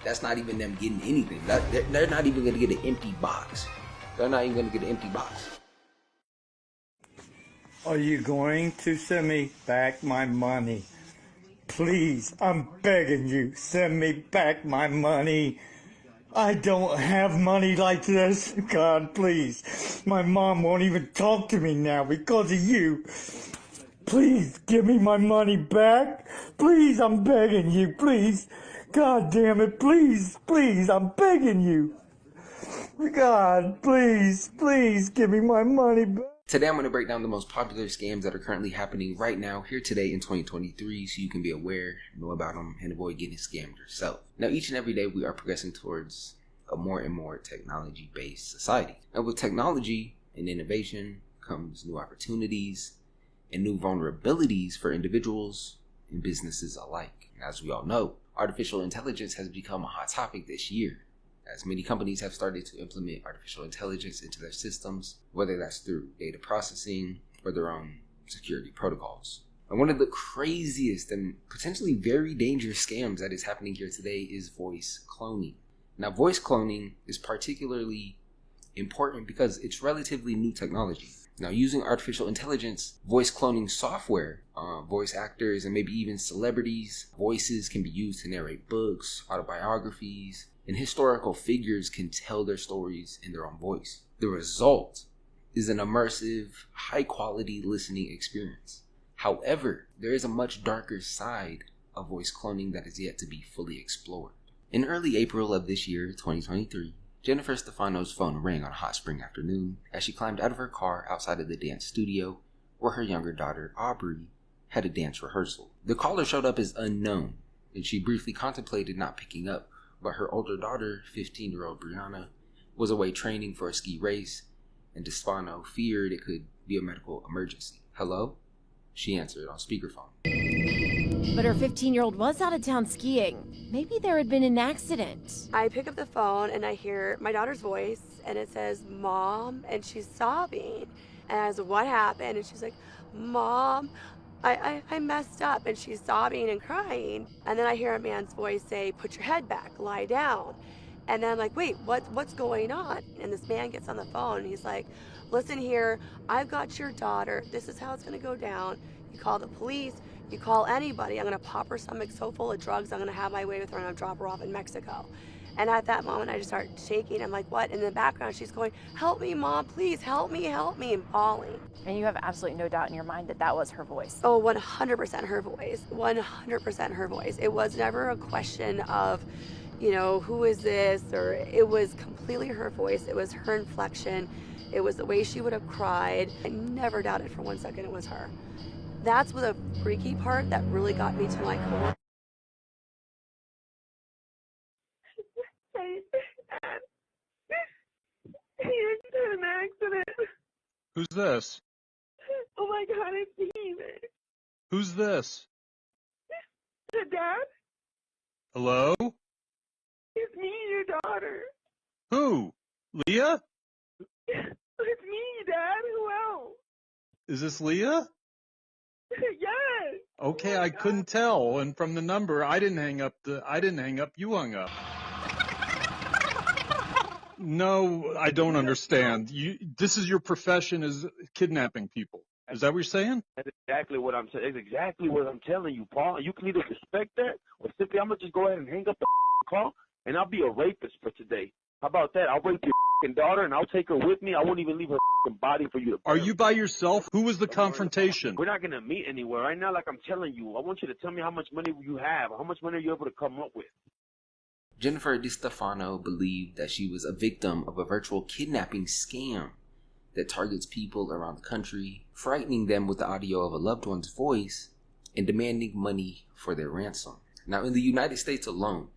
That's not even them getting anything. They're not even going to get an empty box. They're not even going to get an empty box. Are you going to send me back my money? Please, I'm begging you, send me back my money. I don't have money like this. God, please. My mom won't even talk to me now because of you. Please, give me my money back. Please, I'm begging you, please. God damn it, please, please, I'm begging you. God, please, please, give me my money back. Today I'm going to break down the most popular scams that are currently happening right now, here today in 2023, so you can be aware, know about them, and avoid getting scammed yourself. Now, each and every day we are progressing towards a more and more technology-based society. And with technology and innovation comes new opportunities and new vulnerabilities for individuals and businesses alike. And as we all know, artificial intelligence has become a hot topic this year, as many companies have started to implement artificial intelligence into their systems, whether that's through data processing or their own security protocols. And one of the craziest and potentially very dangerous scams that is happening here today is voice cloning. Now, voice cloning is particularly important because it's relatively new technology. Now, using artificial intelligence, voice cloning software, voice actors, and maybe even celebrities' voices can be used to narrate books, autobiographies, and historical figures can tell their stories in their own voice. The result is an immersive, high-quality listening experience. However, there is a much darker side of voice cloning that is yet to be fully explored. In early April of this year, 2023, Jennifer Stefano's phone rang on a hot spring afternoon as she climbed out of her car outside of the dance studio where her younger daughter, Aubrey, had a dance rehearsal. The caller showed up as unknown, and she briefly contemplated not picking up, but her older daughter, 15-year-old Brianna, was away training for a ski race, and Stefano feared it could be a medical emergency. Hello? She answered on speakerphone. But her 15-year-old was out of town skiing. Maybe there had been an accident. I pick up the phone and I hear my daughter's voice and it says, "Mom," and she's sobbing. And I was like, "What happened?" And she's like, "Mom, I messed up," and she's sobbing and crying. And then I hear a man's voice say, "Put your head back, lie down." And then I'm like, wait, what's going on? And this man gets on the phone and he's like, "Listen here, I've got your daughter. This is how it's gonna go down. You call the police, you call anybody. I'm gonna pop her stomach so full of drugs, I'm gonna have my way with her and I'll drop her off in Mexico." And at that moment, I just start shaking. I'm like, "What?" In the background, she's going, "Help me, Mom, please, help me," and bawling. And you have absolutely no doubt in your mind that that was her voice. Oh, 100% her voice. 100% her voice. It was never a question of, who is this? Or it was completely her voice. It was her inflection. It was the way she would have cried. I never doubted for 1 second it was her. That's the freaky part that really got me to my core. He had an accident. Who's this? Oh my God, it's David. Who's this? The dad? Hello? It's me, your daughter. Who? Leah? It's me, Dad. Who else? Is this Leah? Yes. Okay, Oh my I God. couldn't tell, and from the number, I didn't hang up, you hung up. No, I don't understand. This is your profession, is kidnapping people. Is that what you're saying? That's exactly what I'm saying. That's exactly what I'm telling you, Paul. You can either respect that, or simply I'm gonna just go ahead and hang up the call, and I'll be a rapist for today. How about that? I'll rape your daughter, and I'll take her with me. I won't even leave her body for you to Are bury. you by yourself? Who was the confrontation? We're not gonna meet anywhere right now. Like I'm telling you, I want you to tell me how much money you have. How much money are you able to come up with? Jennifer DiStefano believed that she was a victim of a virtual kidnapping scam that targets people around the country, frightening them with the audio of a loved one's voice and demanding money for their ransom. Now, in the United States alone,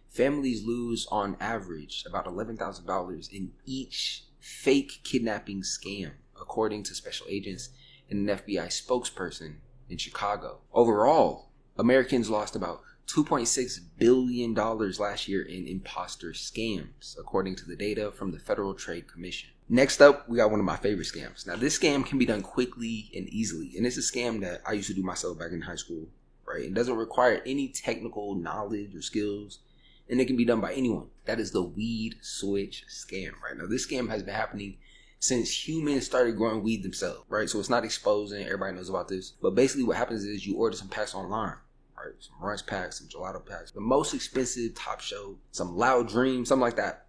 families lose on average about $11,000 in each fake kidnapping scam, according to special agents and an FBI spokesperson in Chicago. Overall, Americans lost about $2.6 billion last year in imposter scams, according to the data from the Federal Trade Commission. Next up, we got one of my favorite scams. Now, this scam can be done quickly and easily, and it's a scam that I used to do myself back in high school, right? It doesn't require any technical knowledge or skills. and it can be done by anyone. That is the weed switch scam, right? Now, this scam has been happening since humans started growing weed themselves, right? So it's not exposing. Everybody knows about this. But basically what happens is you order some packs online, right? Some Runs packs, some Gelato packs. The most expensive Top Show, some Loud Dream, something like that.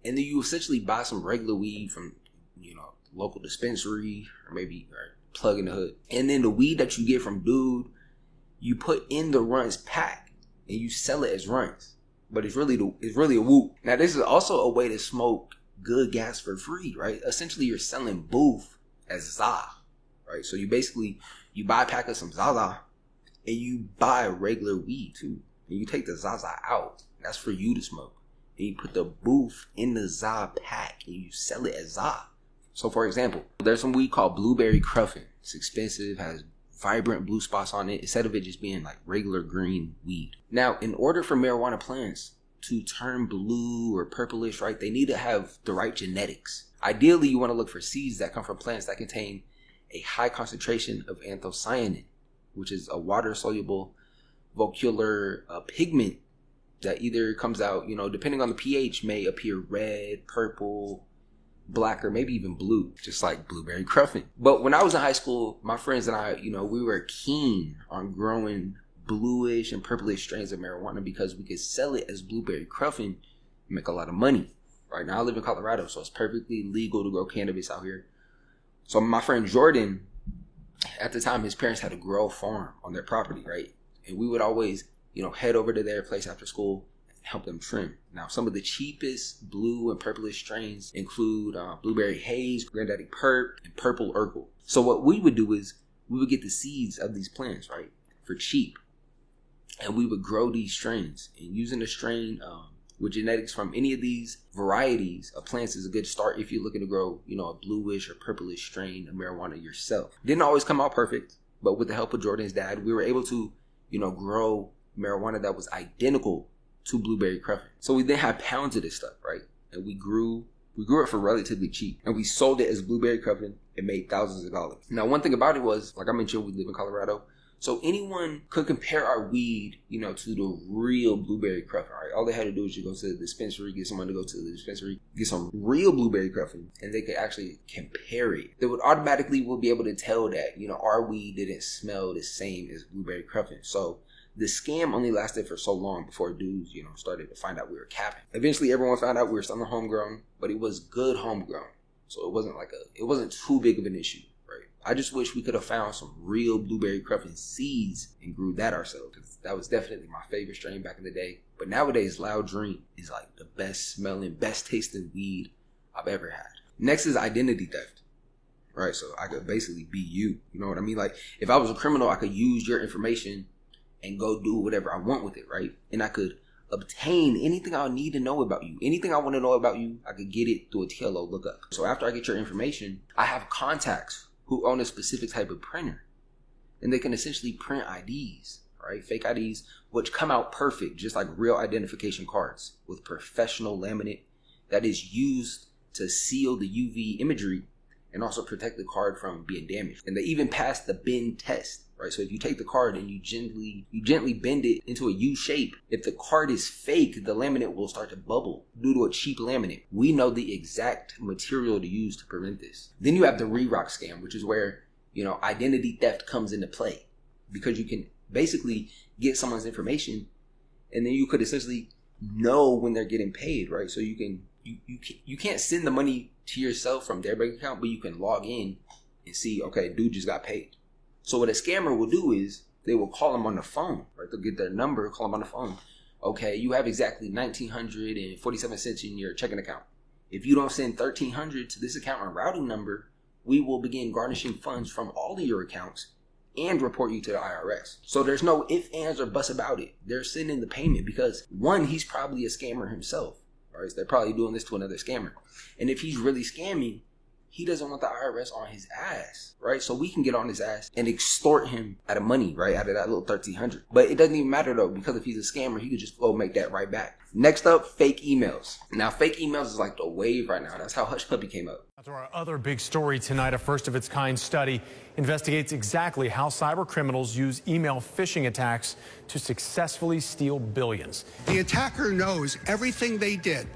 And then you essentially buy some regular weed from, local dispensary or maybe plug in the hood. And then the weed that you get from dude, you put in the Runs pack and you sell it as Runs. But it's really a whoop. Now, this is also a way to smoke good gas for free, right? Essentially, you're selling booth as Za, right? So you buy a pack of some Zaza and you buy regular weed too. And you take the Zaza out. That's for you to smoke. And you put the booth in the Za pack and you sell it as Za. So for example, there's some weed called Blueberry Cruffin. It's expensive, has vibrant blue spots on it instead of it just being like regular green weed. Now, in order for marijuana plants to turn blue or purplish, right, they need to have the right genetics. Ideally, you want to look for seeds that come from plants that contain a high concentration of anthocyanin, which is a water-soluble volcular pigment that either comes out, depending on the pH, may appear red, purple, black, or maybe even blue, just like Blueberry Cruffin. But when I was in high school, my friends and I, we were keen on growing bluish and purplish strains of marijuana because we could sell it as Blueberry Cruffin and make a lot of money. Right now I live in Colorado, so it's perfectly legal to grow cannabis out here. So my friend Jordan, at the time, his parents had a grow farm on their property, right? And we would always, head over to their place after school and help them trim. Now, some of the cheapest blue and purplish strains include Blueberry Haze, Granddaddy Perp, and Purple Urkel. So what we would do is we would get the seeds of these plants, right, for cheap. And we would grow these strains. And using the strain with genetics from any of these varieties of plants is a good start if you're looking to grow, a bluish or purplish strain of marijuana yourself. Didn't always come out perfect, but with the help of Jordan's dad, we were able to, grow marijuana that was identical to Blueberry Cruffin. So we then had pounds of this stuff, right? And we grew it for relatively cheap. And we sold it as Blueberry Cruffin and made thousands of dollars. Now, one thing about it was, like I mentioned, we live in Colorado. So anyone could compare our weed, to the real Blueberry Cruffin, right? All they had to do was just go to the dispensary, get someone to go to the dispensary, get some real Blueberry Cruffin, and they could actually compare it. They would automatically be able to tell that, our weed didn't smell the same as Blueberry Cruffin. So the scam only lasted for so long before dudes, started to find out we were capping. Eventually, everyone found out we were selling homegrown, but it was good homegrown. So it wasn't too big of an issue. I just wish we could have found some real Blueberry Cruffin seeds and grew that ourselves. Because that was definitely my favorite strain back in the day. But nowadays, Loud Dream is like the best smelling, best tasting weed I've ever had. Next is identity theft. Right, so I could basically be you. You know what I mean? Like, if I was a criminal, I could use your information and go do whatever I want with it, right? And I could obtain anything I need to know about you. Anything I want to know about you, I could get it through a TLO lookup. So after I get your information, I have contacts who own a specific type of printer. And they can essentially print IDs, right? Fake IDs, which come out perfect, just like real identification cards with professional laminate that is used to seal the UV imagery and also protect the card from being damaged. And they even pass the bend test, right? So if you take the card and you gently bend it into a U shape, if the card is fake, the laminate will start to bubble due to a cheap laminate. We know the exact material to use to prevent this. Then you have the re-rock scam, which is where, identity theft comes into play, because you can basically get someone's information and then you could essentially know when they're getting paid, right? So you can't send the money to yourself from their bank account, but you can log in and see, okay, dude just got paid. So what a scammer will do is they will call them on the phone, right? They'll get their number, call them on the phone. Okay, you have exactly $1,947 in your checking account. If you don't send $1,300 to this account and routing number, we will begin garnishing funds from all of your accounts and report you to the IRS. So there's no ifs, ands, or buts about it. They're sending the payment because, one, he's probably a scammer himself, right? So they're probably doing this to another scammer. And if he's really scamming, he doesn't want the IRS on his ass, right? So we can get on his ass and extort him out of money, right? Out of that little $1,300. But it doesn't even matter though, because if he's a scammer, he could just go make that right back. Next up, fake emails. Now, fake emails is like the wave right now. That's how Hush Puppy came up. To our other big story tonight, a first-of-its-kind study investigates exactly how cyber criminals use email phishing attacks to successfully steal billions. The attacker knows everything they did.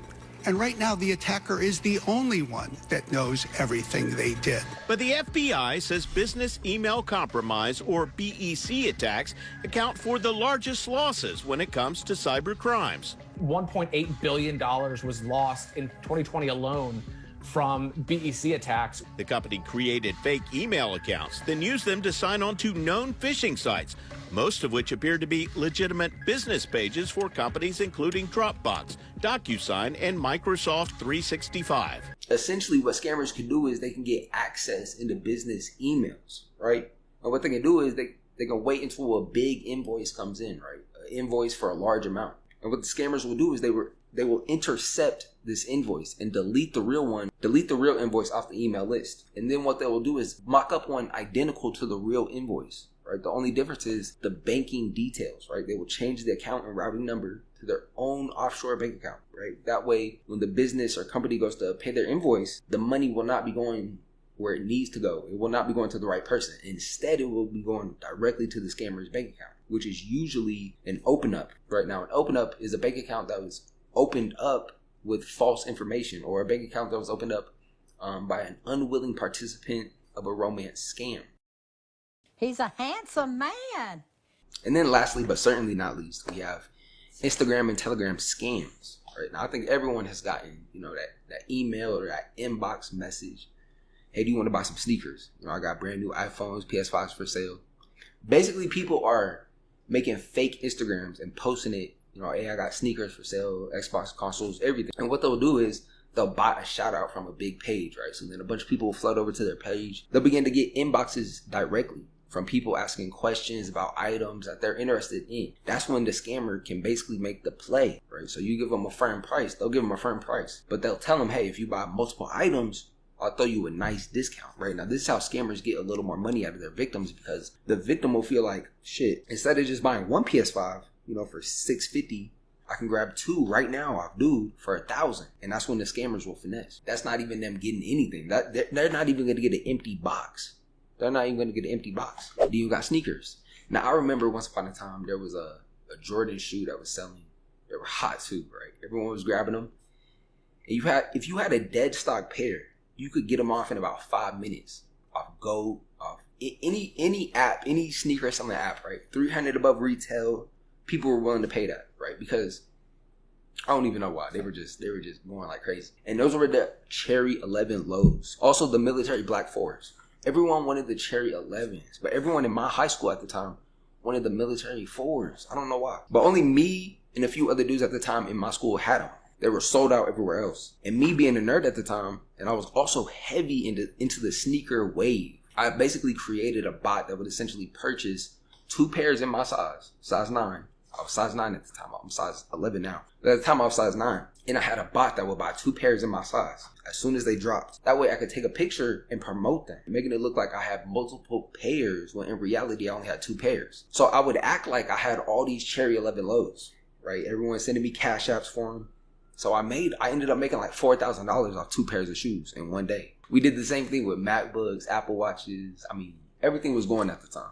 And right now, the attacker is the only one that knows everything they did. But the FBI says business email compromise, or BEC attacks, account for the largest losses when it comes to cyber crimes. $1.8 billion was lost in 2020 alone from BEC attacks. The company created fake email accounts, then used them to sign on to known phishing sites, most of which appear to be legitimate business pages for companies including Dropbox, DocuSign, and Microsoft 365. Essentially, what scammers can do is they can get access into business emails, right? And what they can do is they can wait until a big invoice comes in, right? An invoice for a large amount. And what the scammers will do is they will intercept this invoice and delete the real invoice off the email list. And then what they will do is mock up one identical to the real invoice, right? The only difference is the banking details, right? They will change the account and routing number to their own offshore bank account, right? That way, when the business or company goes to pay their invoice, the money will not be going where it needs to go. It will not be going to the right person. Instead, it will be going directly to the scammer's bank account, which is usually an open up. Right now, an open up is a bank account that was opened up with false information, or a bank account that was opened up by an unwilling participant of a romance scam. He's a handsome man. And then lastly, but certainly not least, we have Instagram and Telegram scams. Right now, I think everyone has gotten, that email or that inbox message. Hey, do you want to buy some sneakers? I got brand new iPhones, PS5s for sale. Basically, people are making fake Instagrams and posting it. Hey, I got sneakers for sale, Xbox consoles, everything. And what they'll do is they'll buy a shout out from a big page, right? So then a bunch of people will flood over to their page. They'll begin to get inboxes directly from people asking questions about items that they're interested in. That's when the scammer can basically make the play, right? So you give them a firm price, they'll give them a firm price. But they'll tell them, hey, if you buy multiple items, I'll throw you a nice discount, right? Now, this is how scammers get a little more money out of their victims, because the victim will feel like, shit, instead of just buying one PS5, for $650, I can grab two right now off dude for $1,000. And that's when the scammers will finesse. That's not even them getting anything. They're not even going to get an empty box. They're not even going to get an empty box. Then you got sneakers. Now, I remember once upon a time, there was a Jordan shoe that was selling. They were hot too, right? Everyone was grabbing them. And if you had a dead stock pair, you could get them off in about 5 minutes off Go, off any app, any sneaker selling app, right? $300 above retail. People were willing to pay that, right? Because I don't even know why. They were just going like crazy. And those were the Cherry 11 lows. Also the military black 4s. Everyone wanted the Cherry 11s, but everyone in my high school at the time wanted the military 4s. I don't know why. But only me and a few other dudes at the time in my school had them. They were sold out everywhere else. And me being a nerd at the time, and I was also heavy into the sneaker wave, I basically created a bot that would essentially purchase 2 pairs in my size 9. I was size 9 at the time. I'm size 11 now. But at the time I was size 9. And I had a bot that would buy 2 pairs in my size as soon as they dropped. That way I could take a picture and promote them, making it look like I have multiple pairs when in reality I only had 2 pairs. So I would act like I had all these Cherry 11 lows, right? Everyone sending me cash apps for them. So I ended up making like $4,000 off 2 pairs of shoes in one day. We did the same thing with MacBooks, Apple Watches. I mean, everything was going at the time.